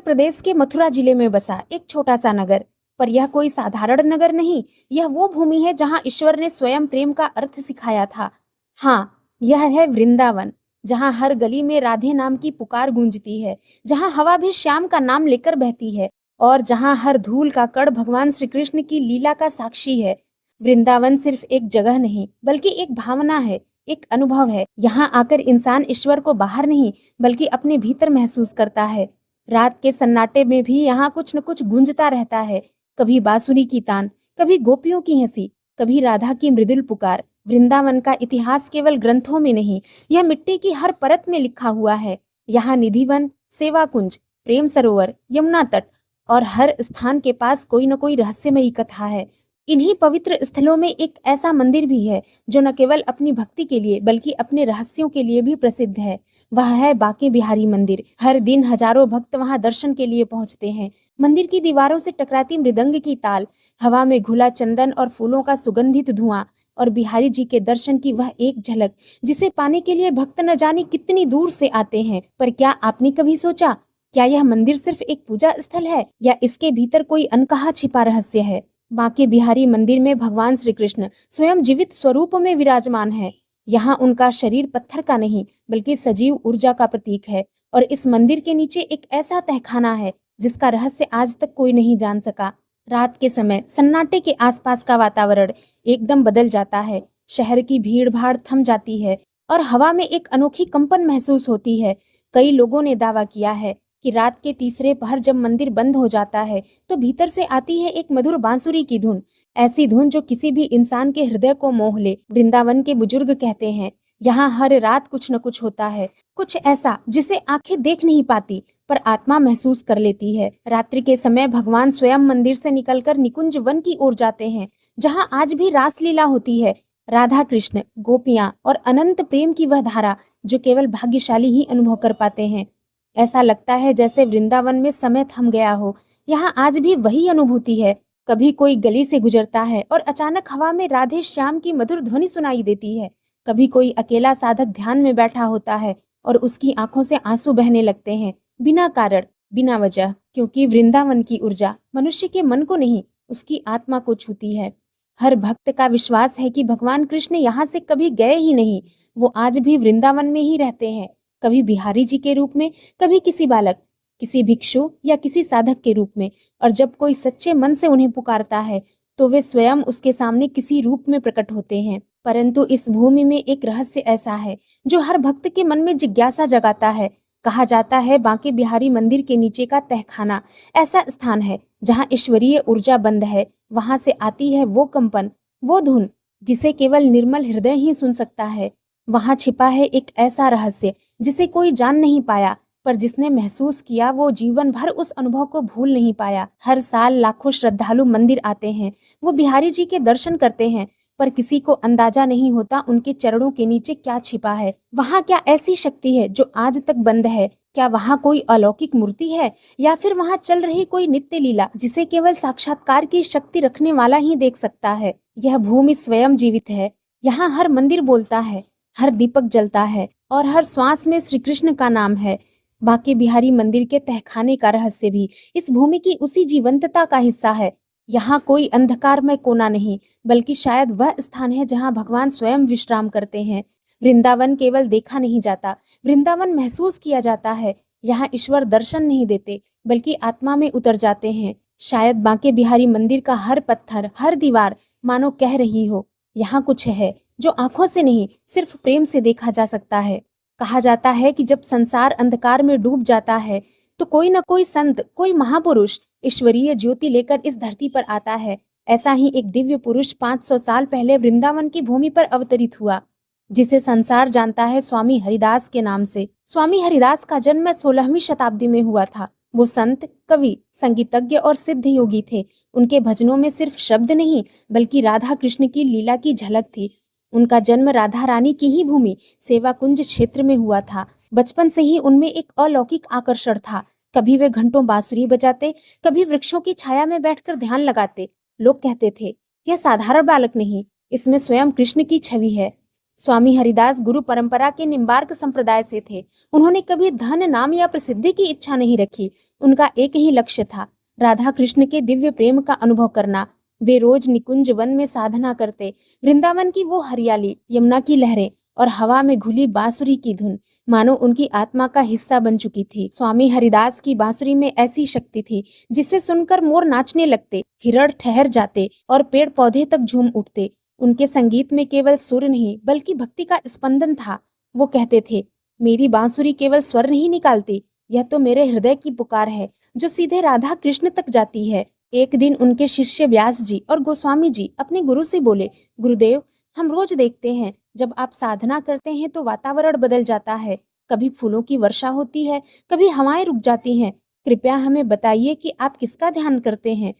प्रदेश के मथुरा जिले में बसा एक छोटा सा नगर, पर यह कोई साधारण नगर नहीं। यह वो भूमि है जहाँ ईश्वर ने स्वयं प्रेम का अर्थ सिखाया था। हाँ, यह है वृंदावन, जहाँ हर गली में राधे नाम की पुकार गूंजती है, जहाँ हवा भी श्याम का नाम लेकर बहती है और जहाँ हर धूल का कण भगवान श्री कृष्ण की लीला का साक्षी है। वृंदावन सिर्फ एक जगह नहीं, बल्कि एक भावना है, एक अनुभव है। यहाँ आकर इंसान ईश्वर को बाहर नहीं, बल्कि अपने भीतर महसूस करता है। रात के सन्नाटे में भी यहाँ कुछ न कुछ गूंजता रहता है। कभी बांसुरी की तान, कभी गोपियों की हंसी, कभी राधा की मृदुल पुकार। वृंदावन का इतिहास केवल ग्रंथों में नहीं, यह मिट्टी की हर परत में लिखा हुआ है। यहाँ निधिवन, सेवा कुंज, प्रेम सरोवर, यमुना तट और हर स्थान के पास कोई न कोई रहस्यमयी कथा है। इन्हीं पवित्र स्थलों में एक ऐसा मंदिर भी है जो न केवल अपनी भक्ति के लिए बल्कि अपने रहस्यों के लिए भी प्रसिद्ध है। वह है बांके बिहारी मंदिर। हर दिन हजारों भक्त वहां दर्शन के लिए पहुंचते हैं। मंदिर की दीवारों से टकराती मृदंग की ताल, हवा में घुला चंदन और फूलों का सुगंधित धुआं और बिहारी जी के दर्शन की वह एक झलक, जिसे पाने के लिए भक्त न जाने कितनी दूर से आते हैं। पर क्या आपने कभी सोचा, क्या यह मंदिर सिर्फ एक पूजा स्थल है या इसके भीतर कोई अनकहा छिपा रहस्य है? बांके बिहारी मंदिर में भगवान श्री कृष्ण स्वयं जीवित स्वरूप में विराजमान है। यहाँ उनका शरीर पत्थर का नहीं, बल्कि सजीव ऊर्जा का प्रतीक है। और इस मंदिर के नीचे एक ऐसा तहखाना है जिसका रहस्य आज तक कोई नहीं जान सका। रात के समय सन्नाटे के आसपास का वातावरण एकदम बदल जाता है। शहर की भीड़ भाड़ थम जाती है और हवा में एक अनोखी कंपन महसूस होती है। कई लोगों ने दावा किया है कि रात के तीसरे पहर जब मंदिर बंद हो जाता है तो भीतर से आती है एक मधुर बांसुरी की धुन, ऐसी धुन जो किसी भी इंसान के हृदय को मोह ले। वृंदावन के बुजुर्ग कहते हैं, यहाँ हर रात कुछ न कुछ होता है, कुछ ऐसा जिसे आंखें देख नहीं पाती पर आत्मा महसूस कर लेती है। रात्रि के समय भगवान स्वयं मंदिर से निकलकर निकुंज वन की ओर जाते हैं, जहाँ आज भी रासलीला होती है। राधा कृष्ण, गोपियां और अनंत प्रेम की वह धारा जो केवल भाग्यशाली ही अनुभव कर पाते हैं। ऐसा लगता है जैसे वृंदावन में समय थम गया हो। यहाँ आज भी वही अनुभूति है। कभी कोई गली से गुजरता है और अचानक हवा में राधे श्याम की मधुर ध्वनि सुनाई देती है। कभी कोई अकेला साधक ध्यान में बैठा होता है और उसकी आंखों से आंसू बहने लगते हैं, बिना कारण, बिना वजह, क्योंकि वृंदावन की ऊर्जा मनुष्य के मन को नहीं, उसकी आत्मा को छूती है। हर भक्त का विश्वास है कि भगवान कृष्ण यहाँ से कभी गए ही नहीं, वो आज भी वृंदावन में ही रहते हैं। कभी बिहारी जी के रूप में, कभी किसी बालक, किसी भिक्षु या किसी साधक के रूप में। और जब कोई सच्चे मन से उन्हें पुकारता है तो वे स्वयं उसके सामने किसी रूप में प्रकट होते हैं। परंतु इस भूमि में एक रहस्य ऐसा है जो हर भक्त के मन में जिज्ञासा जगाता है। कहा जाता है बांके बिहारी मंदिर के नीचे का तहखाना ऐसा स्थान है जहाँ ईश्वरीय ऊर्जा बंद है। वहां से आती है वो कंपन, वो धुन जिसे केवल निर्मल हृदय ही सुन सकता है। वहां छिपा है एक ऐसा रहस्य जिसे कोई जान नहीं पाया, पर जिसने महसूस किया वो जीवन भर उस अनुभव को भूल नहीं पाया। हर साल लाखों श्रद्धालु मंदिर आते हैं, वो बिहारी जी के दर्शन करते हैं, पर किसी को अंदाजा नहीं होता उनके चरणों के नीचे क्या छिपा है। वहाँ क्या ऐसी शक्ति है जो आज तक बंद है? क्या वहाँ कोई अलौकिक मूर्ति है या फिर वहाँ चल रही कोई नित्य लीला जिसे केवल साक्षात्कार की शक्ति रखने वाला ही देख सकता है? यह भूमि स्वयं जीवित है। यहाँ हर मंदिर बोलता है, हर दीपक जलता है और हर श्वास में श्री कृष्ण का नाम है। बांके बिहारी मंदिर के तहखाने का रहस्य भी इस भूमि की उसी जीवंतता का हिस्सा है। यहाँ कोई अंधकार में कोना नहीं, बल्कि शायद वह स्थान है जहाँ भगवान स्वयं विश्राम करते हैं। वृंदावन केवल देखा नहीं जाता, वृंदावन महसूस किया जाता है। यहाँ ईश्वर दर्शन नहीं देते, बल्कि आत्मा में उतर जाते हैं। शायद बांके बिहारी मंदिर का हर पत्थर, हर दीवार मानो कह रही हो, यहाँ कुछ है जो आंखों से नहीं, सिर्फ प्रेम से देखा जा सकता है। कहा जाता है कि जब संसार अंधकार में डूब जाता है तो कोई न कोई संत, कोई महापुरुष ईश्वरीय ज्योति लेकर इस धरती पर आता है। ऐसा ही एक दिव्य पुरुष 500 साल पहले वृंदावन की भूमि पर अवतरित हुआ, जिसे संसार जानता है स्वामी हरिदास के नाम से। स्वामी हरिदास का जन्म 16वीं शताब्दी में हुआ था। वो संत, कवि, संगीतज्ञ और सिद्ध योगी थे। उनके भजनों में सिर्फ शब्द नहीं, बल्कि राधा कृष्ण की लीला की झलक थी। उनका जन्म राधा रानी की ही भूमि सेवा कुंज क्षेत्र में हुआ था। बचपन से ही उनमें एक अलौकिक आकर्षण था। कभी वे घंटों बांसुरी बजाते, कभी वृक्षों की छाया में बैठकर ध्यान लगाते। लोग कहते थे, यह साधारण बालक नहीं, इसमें स्वयं कृष्ण की छवि है। स्वामी हरिदास गुरु परंपरा के निम्बार्क संप्रदाय से थे। उन्होंने कभी धन, नाम या प्रसिद्धि की इच्छा नहीं रखी। उनका एक ही लक्ष्य था, राधा कृष्ण के दिव्य प्रेम का अनुभव करना। वे रोज निकुंज वन में साधना करते। वृंदावन की वो हरियाली, यमुना की लहरें और हवा में घुली बांसुरी की धुन मानो उनकी आत्मा का हिस्सा बन चुकी थी। स्वामी हरिदास की बांसुरी में ऐसी शक्ति थी जिसे सुनकर मोर नाचने लगते, हिरण ठहर जाते और पेड़ पौधे तक झूम उठते। उनके संगीत में केवल सुर नहीं बल्कि भक्ति का स्पंदन था। वो कहते थे, मेरी बांसुरी केवल स्वर नहीं निकालती, यह तो मेरे हृदय की पुकार है जो सीधे राधा कृष्ण तक जाती है। एक दिन उनके शिष्य व्यास जी और गोस्वामी जी अपने गुरु से बोले, गुरुदेव, हम रोज देखते हैं जब आप साधना करते हैं तो वातावरण बदल जाता है। कभी फूलों की वर्षा होती है, कभी हवाएं रुक जाती हैं। कृपया हमें बताइए कि आप किसका ध्यान करते हैं।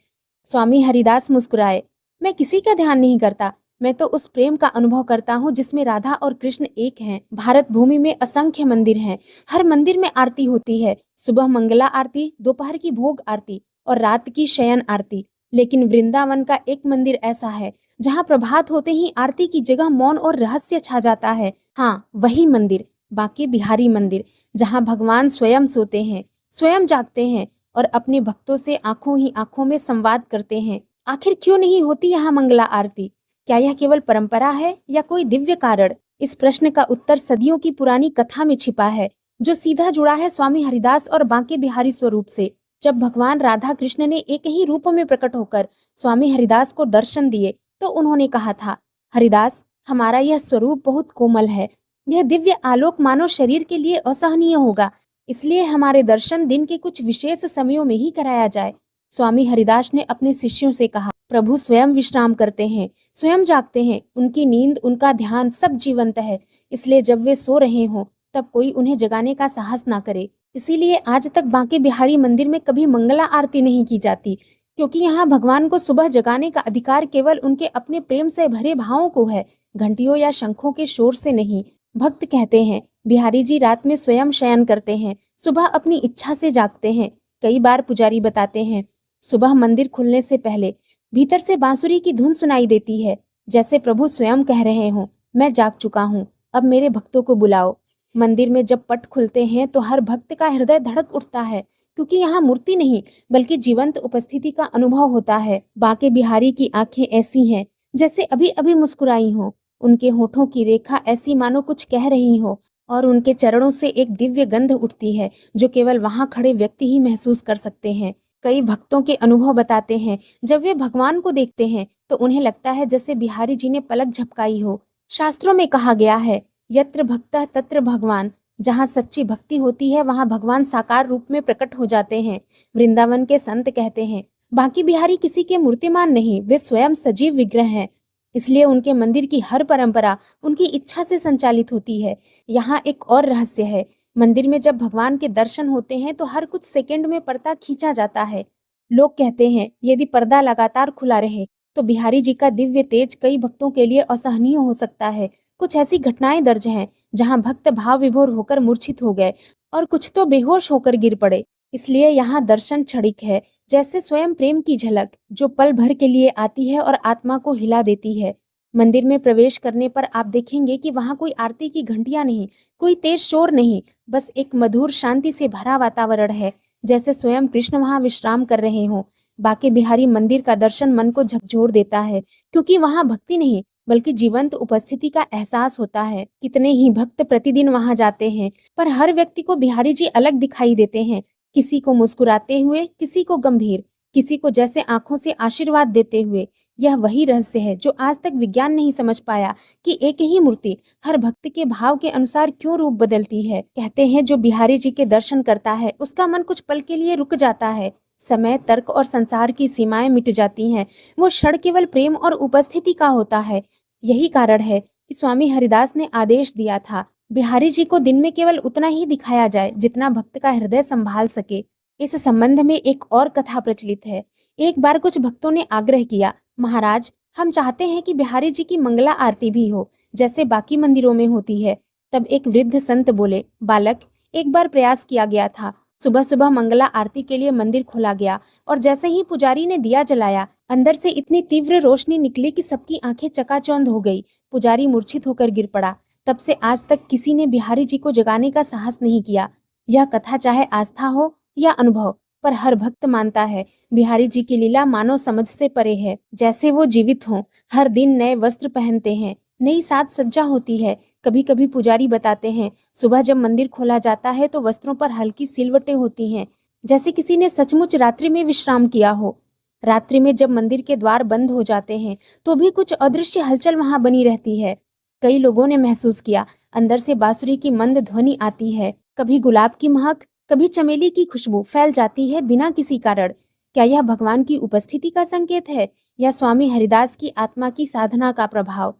स्वामी हरिदास मुस्कुराए, मैं किसी का ध्यान नहीं करता, मैं तो उस प्रेम का अनुभव करता हूँ जिसमें राधा और कृष्ण एक हैं। भारत भूमि में असंख्य मंदिर हैं। हर मंदिर में आरती होती है, सुबह मंगला आरती, दोपहर की भोग आरती और रात की शयन आरती। लेकिन वृंदावन का एक मंदिर ऐसा है जहाँ प्रभात होते ही आरती की जगह मौन और रहस्य छा जाता है। हाँ, वही मंदिर, बांके बिहारी मंदिर, जहाँ भगवान स्वयं सोते हैं, स्वयं जागते हैं और अपने भक्तों से आंखों ही आंखों में संवाद करते हैं। आखिर क्यों नहीं होती यहाँ मंगला आरती? क्या यह केवल परंपरा है या कोई दिव्य कारण? इस प्रश्न का उत्तर सदियों की पुरानी कथा में छिपा है, जो सीधा जुड़ा है स्वामी हरिदास और बांके बिहारी स्वरूप से। जब भगवान राधा कृष्ण ने एक ही रूप में प्रकट होकर स्वामी हरिदास को दर्शन दिए तो उन्होंने कहा था, हरिदास, हमारा यह स्वरूप बहुत कोमल है। यह दिव्य आलोक मानव शरीर के लिए असहनीय होगा, इसलिए हमारे दर्शन दिन के कुछ विशेष समयों में ही कराया जाए। स्वामी हरिदास ने अपने शिष्यों से कहा, प्रभु स्वयं विश्राम करते हैं, स्वयं जागते हैं, उनकी नींद, उनका ध्यान सब जीवंत है। इसलिए जब वे सो रहे हों तब कोई उन्हें जगाने का साहस ना करे। इसीलिए आज तक बांके बिहारी मंदिर में कभी मंगला आरती नहीं की जाती, क्योंकि यहाँ भगवान को सुबह जगाने का अधिकार केवल उनके अपने प्रेम से भरे भावों को है, घंटियों या शंखों के शोर से नहीं। भक्त कहते हैं, बिहारी जी रात में स्वयं शयन करते हैं, सुबह अपनी इच्छा से जागते हैं। कई बार पुजारी बताते हैं, सुबह मंदिर खुलने से पहले भीतर से बांसुरी की धुन सुनाई देती है, जैसे प्रभु स्वयं कह रहे हों, मैं जाग चुका हूँ, अब मेरे भक्तों को बुलाओ। मंदिर में जब पट खुलते हैं तो हर भक्त का हृदय धड़क उठता है, क्योंकि यहाँ मूर्ति नहीं बल्कि जीवंत उपस्थिति का अनुभव होता है। बांके बिहारी की आंखें ऐसी हैं जैसे अभी अभी मुस्कुराई हो, उनके होठों की रेखा ऐसी मानो कुछ कह रही हो, और उनके चरणों से एक दिव्य गंध उठती है जो केवल वहां खड़े व्यक्ति ही महसूस कर सकते हैं। कई भक्तों के अनुभव बताते हैं, जब वे भगवान को देखते हैं तो उन्हें लगता है जैसे बिहारी जी ने पलक झपकाई हो। शास्त्रों में कहा गया है, यत्र भक्तः तत्र भगवान, जहाँ सच्ची भक्ति होती है वहाँ भगवान साकार रूप में प्रकट हो जाते हैं। वृंदावन के संत कहते हैं, बांके बिहारी किसी के मूर्तिमान नहीं, वे स्वयं सजीव विग्रह हैं। इसलिए उनके मंदिर की हर परंपरा उनकी इच्छा से संचालित होती है। यहाँ एक और रहस्य है, मंदिर में जब भगवान के दर्शन होते हैं तो हर कुछ सेकंड में पर्दा खींचा जाता है। लोग कहते हैं, यदि पर्दा लगातार खुला रहे तो बिहारी जी का दिव्य तेज कई भक्तों के लिए असहनीय हो सकता है। कुछ ऐसी घटनाएं दर्ज हैं जहां भक्त भाव विभोर होकर मूर्छित हो गए और कुछ तो बेहोश होकर गिर पड़े। इसलिए यहाँ दर्शन क्षणिक है, जैसे स्वयं प्रेम की झलक जो पल भर के लिए आती है और आत्मा को हिला देती है। मंदिर में प्रवेश करने पर आप देखेंगे कि वहाँ कोई आरती की घंटियां नहीं, कोई तेज शोर नहीं, बस एक मधुर शांति से भरा वातावरण है, जैसे स्वयं कृष्ण वहाँ विश्राम कर रहे हों। बांके बिहारी मंदिर का दर्शन मन को झकझोर देता है, क्योंकि वहाँ भक्ति नहीं बल्कि जीवंत उपस्थिति का एहसास होता है। कितने ही भक्त प्रतिदिन वहां जाते हैं, पर हर व्यक्ति को बिहारी जी अलग दिखाई देते हैं। किसी को मुस्कुराते हुए, किसी को गंभीर, किसी को जैसे आंखों से आशीर्वाद देते हुए। यह वही रहस्य है जो आज तक विज्ञान नहीं समझ पाया कि एक ही मूर्ति हर भक्त के भाव के अनुसार क्यों रूप बदलती है। कहते हैं, जो बिहारी जी के दर्शन करता है उसका मन कुछ पल के लिए रुक जाता है। समय, तर्क और संसार की सीमाएं मिट जाती हैं। वो क्षण केवल प्रेम और उपस्थिति का होता है। यही कारण है कि स्वामी हरिदास ने आदेश दिया था, बिहारी जी को दिन में केवल उतना ही दिखाया जाए जितना भक्त का हृदय संभाल सके। इस संबंध में एक और कथा प्रचलित है। एक बार कुछ भक्तों ने आग्रह किया, महाराज, हम चाहते हैं कि बिहारी जी की मंगला आरती भी हो जैसे बाकी मंदिरों में होती है। तब एक वृद्ध संत बोले, बालक, एक बार प्रयास किया गया था। सुबह सुबह मंगला आरती के लिए मंदिर खोला गया और जैसे ही पुजारी ने दिया जलाया, अंदर से इतनी तीव्र रोशनी निकली कि सबकी आंखें चकाचौंध हो गई। पुजारी मूर्छित होकर गिर पड़ा। तब से आज तक किसी ने बिहारी जी को जगाने का साहस नहीं किया। यह कथा चाहे आस्था हो या अनुभव, पर हर भक्त मानता है बिहारी जी की लीला मानव समझ से परे है। जैसे वो जीवित हों, हर दिन नए वस्त्र पहनते हैं, नई साज सज्जा होती है। कभी कभी पुजारी बताते हैं, सुबह जब मंदिर खोला जाता है तो वस्त्रों पर हल्की सिलवटें होती हैं, जैसे किसी ने सचमुच रात्रि में विश्राम किया हो। रात्रि में जब मंदिर के द्वार बंद हो जाते हैं तो भी कुछ अदृश्य हलचल वहां बनी रहती है। कई लोगों ने महसूस किया, अंदर से बांसुरी की मंद ध्वनि आती है, कभी गुलाब की महक, कभी चमेली की खुशबू फैल जाती है बिना किसी कारण। क्या यह भगवान की उपस्थिति का संकेत है या स्वामी हरिदास की आत्मा की साधना का प्रभाव?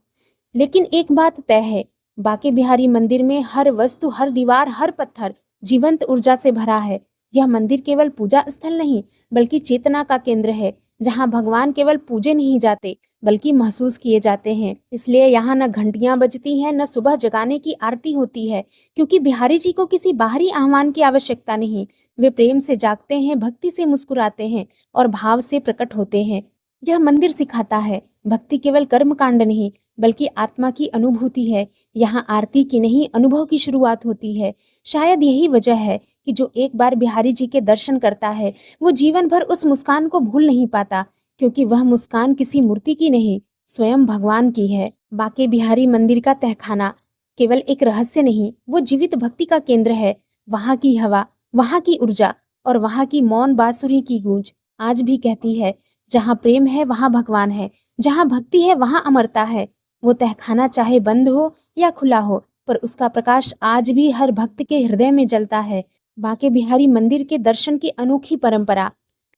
लेकिन एक बात तय है, बांके बिहारी मंदिर में हर वस्तु, हर दीवार, हर पत्थर जीवंत ऊर्जा से भरा है। यह मंदिर केवल पूजा स्थल नहीं, बल्कि चेतना का केंद्र है, जहाँ भगवान केवल पूजे नहीं जाते, बल्कि महसूस किए जाते हैं। इसलिए यहाँ न घंटियां बजती हैं, न सुबह जगाने की आरती होती है, क्योंकि बिहारी जी को किसी बाहरी आह्वान की आवश्यकता नहीं। वे प्रेम से जागते हैं, भक्ति से मुस्कुराते हैं और भाव से प्रकट होते हैं। यह मंदिर सिखाता है, भक्ति केवल कर्म कांड नहीं, बल्कि आत्मा की अनुभूति है। यहाँ आरती की नहीं, अनुभव की शुरुआत होती है। शायद यही वजह है कि जो एक बार बिहारी जी के दर्शन करता है, वो जीवन भर उस मुस्कान को भूल नहीं पाता, क्योंकि वह मुस्कान किसी मूर्ति की नहीं, स्वयं भगवान की है। बांके बिहारी मंदिर का तहखाना केवल एक रहस्य नहीं, वो जीवित भक्ति का केंद्र है। वहाँ की हवा, वहाँ की ऊर्जा और वहाँ की मौन बांसुरी की गूंज आज भी कहती है, जहाँ प्रेम है वहाँ भगवान है, जहाँ भक्ति है वहाँ अमरता है। वो तहखाना चाहे बंद हो या खुला हो, पर उसका प्रकाश आज भी हर भक्त के हृदय में जलता है। बांके बिहारी मंदिर के दर्शन की अनोखी परंपरा।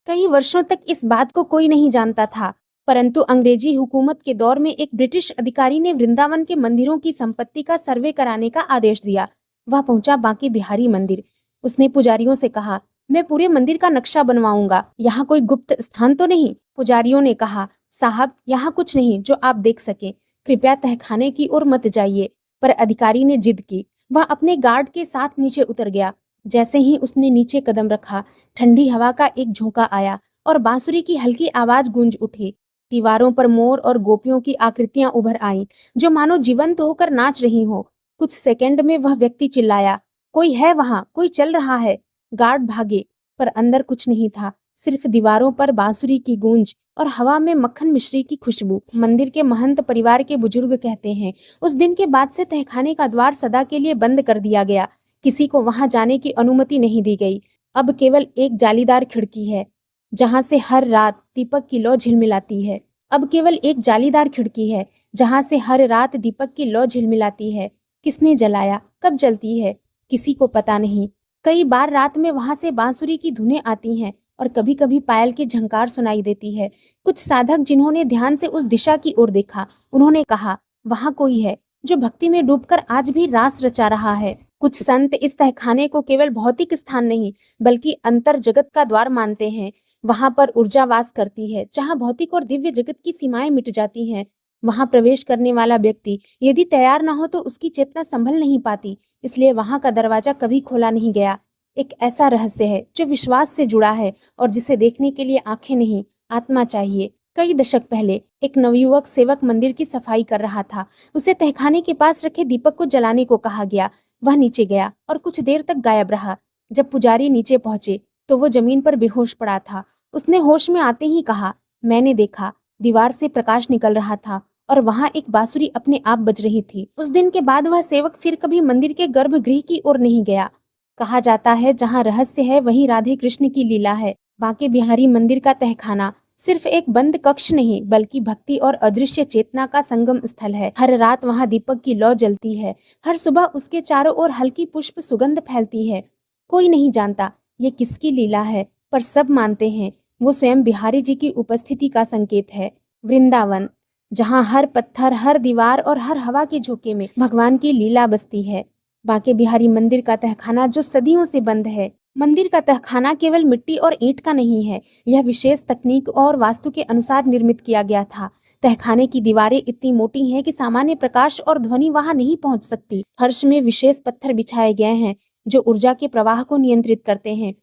कई वर्षों तक इस बात को कोई नहीं जानता था, परंतु अंग्रेजी हुकूमत के दौर में एक ब्रिटिश अधिकारी ने वृंदावन के मंदिरों की संपत्ति का सर्वे कराने का आदेश दिया। वह पहुंचा बांके बिहारी मंदिर। उसने पुजारियों से कहा, मैं पूरे मंदिर का नक्शा बनवाऊंगा, यहाँ कोई गुप्त स्थान तो नहीं? पुजारियों ने कहा, साहब यहाँ कुछ नहीं जो आप देख सके, कृपया तहखाने की ओर मत जाइए। पर अधिकारी ने जिद की। वह अपने गार्ड के साथ नीचे उतर गया। जैसे ही उसने नीचे कदम रखा, ठंडी हवा का एक झोंका आया और बांसुरी की हल्की आवाज गूंज उठी। दीवारों पर मोर और गोपियों की आकृतियां उभर आईं, जो मानो जीवंत होकर नाच रही हो। कुछ सेकंड में वह व्यक्ति चिल्लाया, कोई है वहां, कोई चल रहा है। गार्ड भागे, पर अंदर कुछ नहीं था, सिर्फ दीवारों पर बांसुरी की गूंज और हवा में मक्खन मिश्री की खुशबू। मंदिर के महंत परिवार के बुजुर्ग कहते हैं, उस दिन के बाद से तहखाने का द्वार सदा के लिए बंद कर दिया गया। किसी को वहां जाने की अनुमति नहीं दी गई। अब केवल एक जालीदार खिड़की है, जहां से हर रात दीपक की लौ झिलमिलाती है। अब केवल एक जालीदार खिड़की है, जहां से हर रात दीपक की लौ झिलमिलाती है। किसने जलाया, कब जलती है, किसी को पता नहीं। कई बार रात में वहां से बांसुरी की धुनें आती हैं और कभी कभी पायल की झंकार सुनाई देती है। कुछ साधक जिन्होंने ध्यान से उस दिशा की ओर देखा, उन्होंने कहा, वहां कोई है जो भक्ति में डूबकर आज भी रास रचा रहा है। कुछ संत इस तहखाने को केवल भौतिक स्थान नहीं, बल्कि अंतर जगत का द्वार मानते हैं। वहां पर ऊर्जा वास करती है, जहां भौतिक और दिव्य जगत की सीमाएं मिट जाती हैं। वहां प्रवेश करने वाला व्यक्ति यदि तैयार न हो तो उसकी चेतना संभल नहीं पाती। इसलिए वहां का दरवाजा कभी खोला नहीं गया। एक ऐसा रहस्य है जो विश्वास से जुड़ा है और जिसे देखने के लिए आंखें नहीं, आत्मा चाहिए। कई दशक पहले एक नवयुवक सेवक मंदिर की सफाई कर रहा था। उसे तहखाने के पास रखे दीपक को जलाने को कहा गया। वह नीचे गया और कुछ देर तक गायब रहा। जब पुजारी नीचे पहुंचे तो वो जमीन पर बेहोश पड़ा था। उसने होश में आते ही कहा, मैंने देखा, दीवार से प्रकाश निकल रहा था और वहां एक बांसुरी अपने आप बज रही थी। उस दिन के बाद वह सेवक फिर कभी मंदिर के गर्भगृह की ओर नहीं गया। कहा जाता है, जहाँ रहस्य है वहीं राधे कृष्ण की लीला है। बांके बिहारी मंदिर का तहखाना सिर्फ एक बंद कक्ष नहीं, बल्कि भक्ति और अदृश्य चेतना का संगम स्थल है। हर रात वहां दीपक की लौ जलती है, हर सुबह उसके चारों ओर हल्की पुष्प सुगंध फैलती है। कोई नहीं जानता ये किसकी लीला है, पर सब मानते हैं वो स्वयं बिहारी जी की उपस्थिति का संकेत है। वृंदावन, जहाँ हर पत्थर, हर दीवार और हर हवा के झोंके में भगवान की लीला बसती है। बांके बिहारी मंदिर का तहखाना जो सदियों से बंद है। मंदिर का तहखाना केवल मिट्टी और ईंट का नहीं है, यह विशेष तकनीक और वास्तु के अनुसार निर्मित किया गया था। तहखाने की दीवारें इतनी मोटी हैं कि सामान्य प्रकाश और ध्वनि वहां नहीं पहुंच सकती। फर्श में विशेष पत्थर बिछाए गए हैं जो ऊर्जा के प्रवाह को नियंत्रित करते हैं।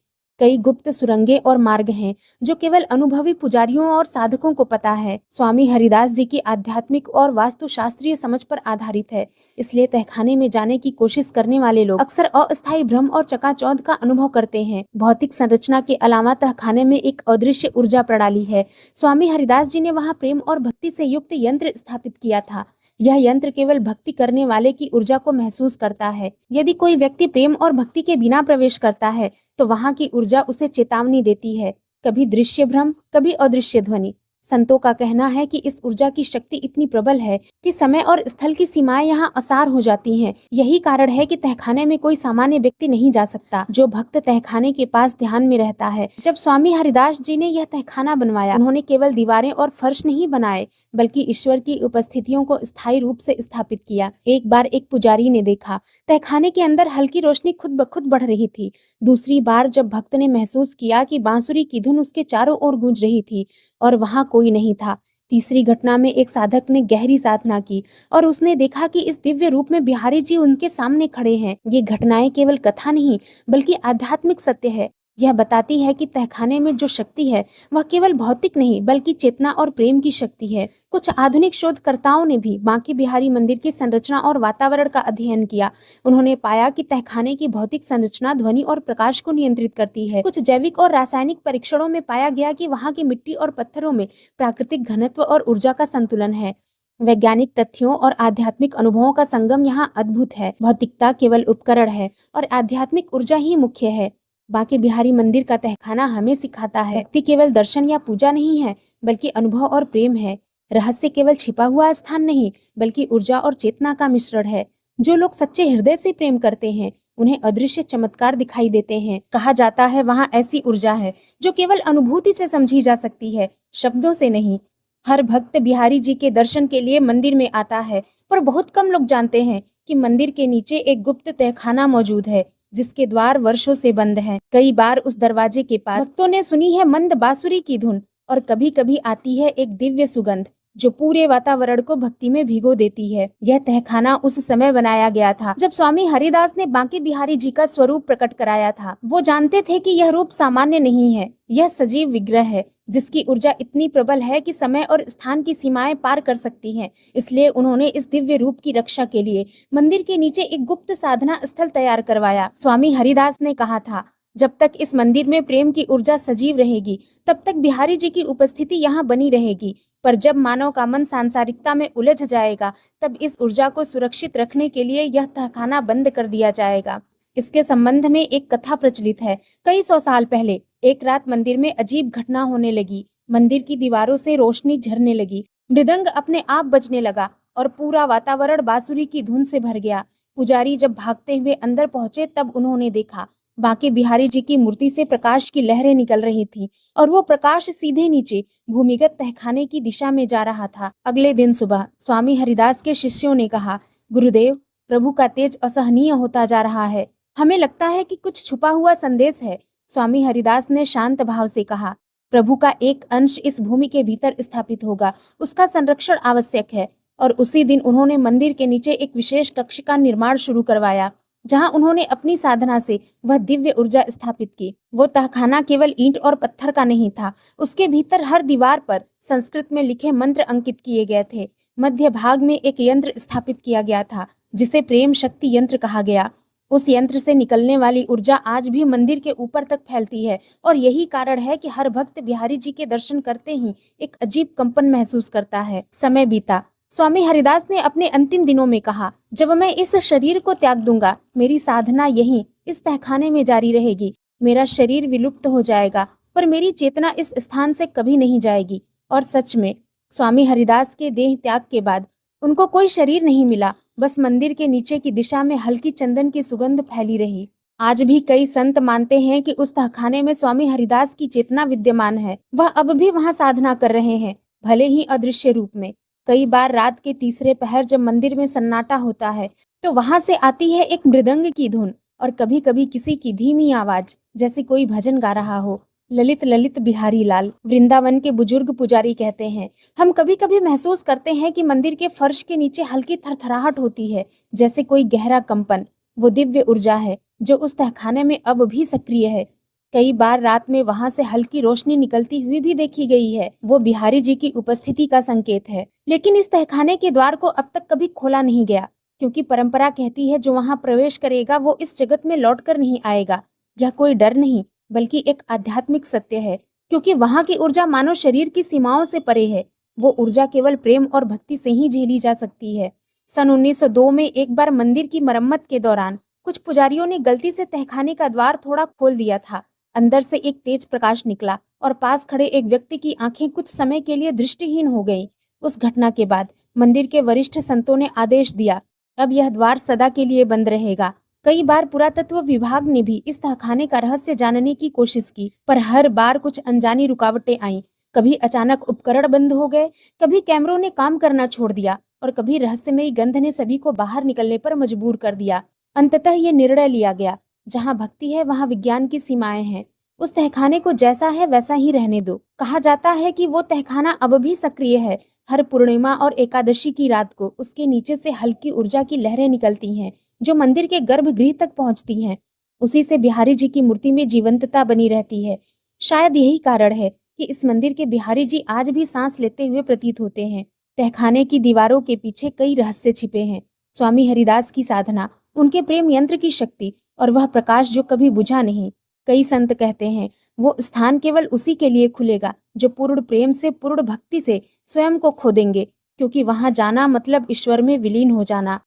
कई गुप्त सुरंगें और मार्ग हैं जो केवल अनुभवी पुजारियों और साधकों को पता है। स्वामी हरिदास जी की आध्यात्मिक और वास्तुशास्त्रीय समझ पर आधारित है, इसलिए तहखाने में जाने की कोशिश करने वाले लोग अक्सर अस्थायी भ्रम और चकाचौंध का अनुभव करते हैं। भौतिक संरचना के अलावा तहखाने में एक अदृश्य ऊर्जा प्रणाली है। स्वामी हरिदास जी ने वहाँ प्रेम और भक्ति से युक्त यंत्र स्थापित किया था। यह यंत्र केवल भक्ति करने वाले की ऊर्जा को महसूस करता है। यदि कोई व्यक्ति प्रेम और भक्ति के बिना प्रवेश करता है तो वहाँ की ऊर्जा उसे चेतावनी देती है, कभी दृश्य भ्रम, कभी अदृश्य ध्वनि। संतों का कहना है कि इस ऊर्जा की शक्ति इतनी प्रबल है कि समय और स्थल की सीमाएं यहाँ असार हो जाती हैं। यही कारण है कि तहखाने में कोई सामान्य व्यक्ति नहीं जा सकता। जो भक्त तहखाने के पास ध्यान में रहता है। जब स्वामी हरिदास जी ने यह तहखाना बनवाया, उन्होंने केवल दीवारें और फर्श नहीं बनाए, बल्कि ईश्वर की उपस्थितियों को स्थायी रूप से स्थापित किया। एक बार एक पुजारी ने देखा, तहखाने के अंदर हल्की रोशनी खुद ब खुद बढ़ रही थी। दूसरी बार जब भक्त ने महसूस किया कि बांसुरी की धुन उसके चारों ओर गूंज रही थी और वहां कोई नहीं था। तीसरी घटना में एक साधक ने गहरी साधना की और उसने देखा कि इस दिव्य रूप में बिहारी जी उनके सामने खड़े हैं। ये घटनाएं केवल कथा नहीं, बल्कि आध्यात्मिक सत्य है। यह बताती है कि तहखाने में जो शक्ति है वह केवल भौतिक नहीं, बल्कि चेतना और प्रेम की शक्ति है। कुछ आधुनिक शोधकर्ताओं ने भी बांके बिहारी मंदिर की संरचना और वातावरण का अध्ययन किया। उन्होंने पाया कि तहखाने की भौतिक संरचना ध्वनि और प्रकाश को नियंत्रित करती है। कुछ जैविक और रासायनिक परीक्षणों में पाया गया कि वहाँ की मिट्टी और पत्थरों में प्राकृतिक घनत्व और ऊर्जा का संतुलन है। वैज्ञानिक तथ्यों और आध्यात्मिक अनुभवों का संगम यहाँ अद्भुत है। भौतिकता केवल उपकरण है और आध्यात्मिक ऊर्जा ही मुख्य है। बांके बिहारी मंदिर का तहखाना हमें सिखाता है, भक्ति केवल दर्शन या पूजा नहीं है, बल्कि अनुभव और प्रेम है। रहस्य केवल छिपा हुआ स्थान नहीं, बल्कि ऊर्जा और चेतना का मिश्रण है। जो लोग सच्चे हृदय से प्रेम करते हैं, उन्हें अदृश्य चमत्कार दिखाई देते हैं। कहा जाता है वहाँ ऐसी ऊर्जा है जो केवल अनुभूति से समझी जा सकती है, शब्दों से नहीं। हर भक्त बिहारी जी के दर्शन के लिए मंदिर में आता है, पर बहुत कम लोग जानते हैं कि मंदिर के नीचे एक गुप्त तहखाना मौजूद है, जिसके द्वार वर्षों से बंद हैं। कई बार उस दरवाजे के पास भक्तों ने सुनी है मंद बांसुरी की धुन, और कभी कभी आती है एक दिव्य सुगंध जो पूरे वातावरण को भक्ति में भिगो देती है। यह तहखाना उस समय बनाया गया था जब स्वामी हरिदास ने बांके बिहारी जी का स्वरूप प्रकट कराया था। वो जानते थे कि यह रूप सामान्य नहीं है, यह सजीव विग्रह है जिसकी ऊर्जा इतनी प्रबल है कि समय और स्थान की सीमाएं पार कर सकती हैं। इसलिए उन्होंने इस दिव्य रूप की रक्षा के लिए मंदिर के नीचे एक गुप्त साधना स्थल तैयार करवाया। स्वामी हरिदास ने कहा था, जब तक इस मंदिर में प्रेम की ऊर्जा सजीव रहेगी, तब तक बिहारी जी की उपस्थिति यहाँ बनी रहेगी। पर जब मानव का मन सांसारिकता में उलझ जाएगा, तब इस ऊर्जा को सुरक्षित रखने के लिए यह तहखाना बंद कर दिया जाएगा। इसके संबंध में एक कथा प्रचलित है। कई सौ साल पहले एक रात मंदिर में अजीब घटना होने लगी। मंदिर की दीवारों से रोशनी झरने लगी, मृदंग अपने आप बजने लगा और पूरा वातावरण बांसुरी की धुन से भर गया। पुजारी जब भागते हुए अंदर पहुंचे, तब उन्होंने देखा बांके बिहारी जी की मूर्ति से प्रकाश की लहरें निकल रही थी और वो प्रकाश सीधे नीचे भूमिगत तहखाने की दिशा में जा रहा था। अगले दिन सुबह स्वामी हरिदास के शिष्यों ने कहा, गुरुदेव, प्रभु का तेज असहनीय होता जा रहा है। हमें लगता है कि कुछ छुपा हुआ संदेश है। स्वामी हरिदास ने शांत भाव से कहा, प्रभु का एक अंश इस भूमि के भीतर स्थापित होगा, उसका संरक्षण आवश्यक है। और उसी दिन उन्होंने मंदिर के नीचे एक विशेष कक्ष का निर्माण शुरू करवाया, जहां उन्होंने अपनी साधना से वह दिव्य ऊर्जा स्थापित की। वो तहखाना केवल ईंट और पत्थर का नहीं था, उसके भीतर हर दीवार पर संस्कृत में लिखे मंत्र अंकित किए गए थे। मध्य भाग में एक यंत्र स्थापित किया गया था, जिसे प्रेम शक्ति यंत्र कहा गया। उस यंत्र से निकलने वाली ऊर्जा आज भी मंदिर के ऊपर तक फैलती है, और यही कारण है कि हर भक्त बिहारी जी के दर्शन करते ही एक अजीब कंपन महसूस करता है। समय बीता। स्वामी हरिदास ने अपने अंतिम दिनों में कहा, जब मैं इस शरीर को त्याग दूंगा, मेरी साधना यहीं इस तहखाने में जारी रहेगी। मेरा शरीर विलुप्त हो जाएगा, पर मेरी चेतना इस स्थान से कभी नहीं जाएगी। और सच में स्वामी हरिदास के देह त्याग के बाद उनको कोई शरीर नहीं मिला, बस मंदिर के नीचे की दिशा में हल्की चंदन की सुगंध फैली रही। आज भी कई संत मानते हैं कि उस तहखाने में स्वामी हरिदास की चेतना विद्यमान है। वह अब भी वहां साधना कर रहे हैं, भले ही अदृश्य रूप में। कई बार रात के तीसरे पहर जब मंदिर में सन्नाटा होता है, तो वहां से आती है एक मृदंग की धुन और कभी कभी किसी की धीमी आवाज, जैसे कोई भजन गा रहा हो। ललित ललित बिहारी लाल, वृंदावन के बुजुर्ग पुजारी कहते हैं, हम कभी कभी महसूस करते हैं कि मंदिर के फर्श के नीचे हल्की थरथराहट होती है, जैसे कोई गहरा कंपन। वो दिव्य ऊर्जा है जो उस तहखाने में अब भी सक्रिय है। कई बार रात में वहां से हल्की रोशनी निकलती हुई भी देखी गई है। वो बिहारी जी की उपस्थिति का संकेत है। लेकिन इस तहखाने के द्वार को अब तक कभी खोला नहीं गया, क्योंकि परंपरा कहती है जो वहां प्रवेश करेगा वो इस जगत में लौटकर नहीं आएगा। यह कोई डर नहीं, बल्कि एक आध्यात्मिक सत्य है, क्योंकि वहां की ऊर्जा मानव शरीर की सीमाओं से परे है। वो ऊर्जा केवल प्रेम और भक्ति से ही झेली जा सकती है। सन 1902 में एक बार मंदिर की मरम्मत के दौरान कुछ पुजारियों ने गलती से तहखाने का द्वार थोड़ा खोल दिया था। अंदर से एक तेज प्रकाश निकला और पास खड़े एक व्यक्ति की आंखें कुछ समय के लिए दृष्टिहीन हो गईं। उस घटना के बाद मंदिर के वरिष्ठ संतों ने आदेश दिया, अब यह द्वार सदा के लिए बंद रहेगा। कई बार पुरातत्व विभाग ने भी इस तहखाने का रहस्य जानने की कोशिश की, पर हर बार कुछ अनजानी रुकावटें आईं। कभी अचानक उपकरण बंद हो गए, कभी कैमरों ने काम करना छोड़ दिया और कभी रहस्यमयी गंध ने सभी को बाहर निकलने पर मजबूर कर दिया। अंततः ये निर्णय लिया गया, जहाँ भक्ति है वहाँ विज्ञान की सीमाएं हैं। उस तहखाने को जैसा है वैसा ही रहने दो। कहा जाता है कि वो तहखाना अब भी सक्रिय है। हर पूर्णिमा और एकादशी की रात को उसके नीचे से हल्की ऊर्जा की लहरें निकलती हैं, जो मंदिर के गर्भगृह तक पहुंचती हैं। उसी से बिहारी जी की मूर्ति में जीवंतता बनी रहती है। शायद यही कारण है कि इस मंदिर के बिहारी जी आज भी सांस लेते हुए प्रतीत होते हैं। तहखाने की दीवारों के पीछे कई रहस्य छिपे हैं। स्वामी हरिदास की साधना, उनके प्रेम यंत्र की शक्ति और वह प्रकाश जो कभी बुझा नहीं। कई संत कहते हैं वो स्थान केवल उसी के लिए खुलेगा जो पूर्ण प्रेम से, पूर्ण भक्ति से स्वयं को खो देंगे, क्योंकि वहां जाना मतलब ईश्वर में विलीन हो जाना।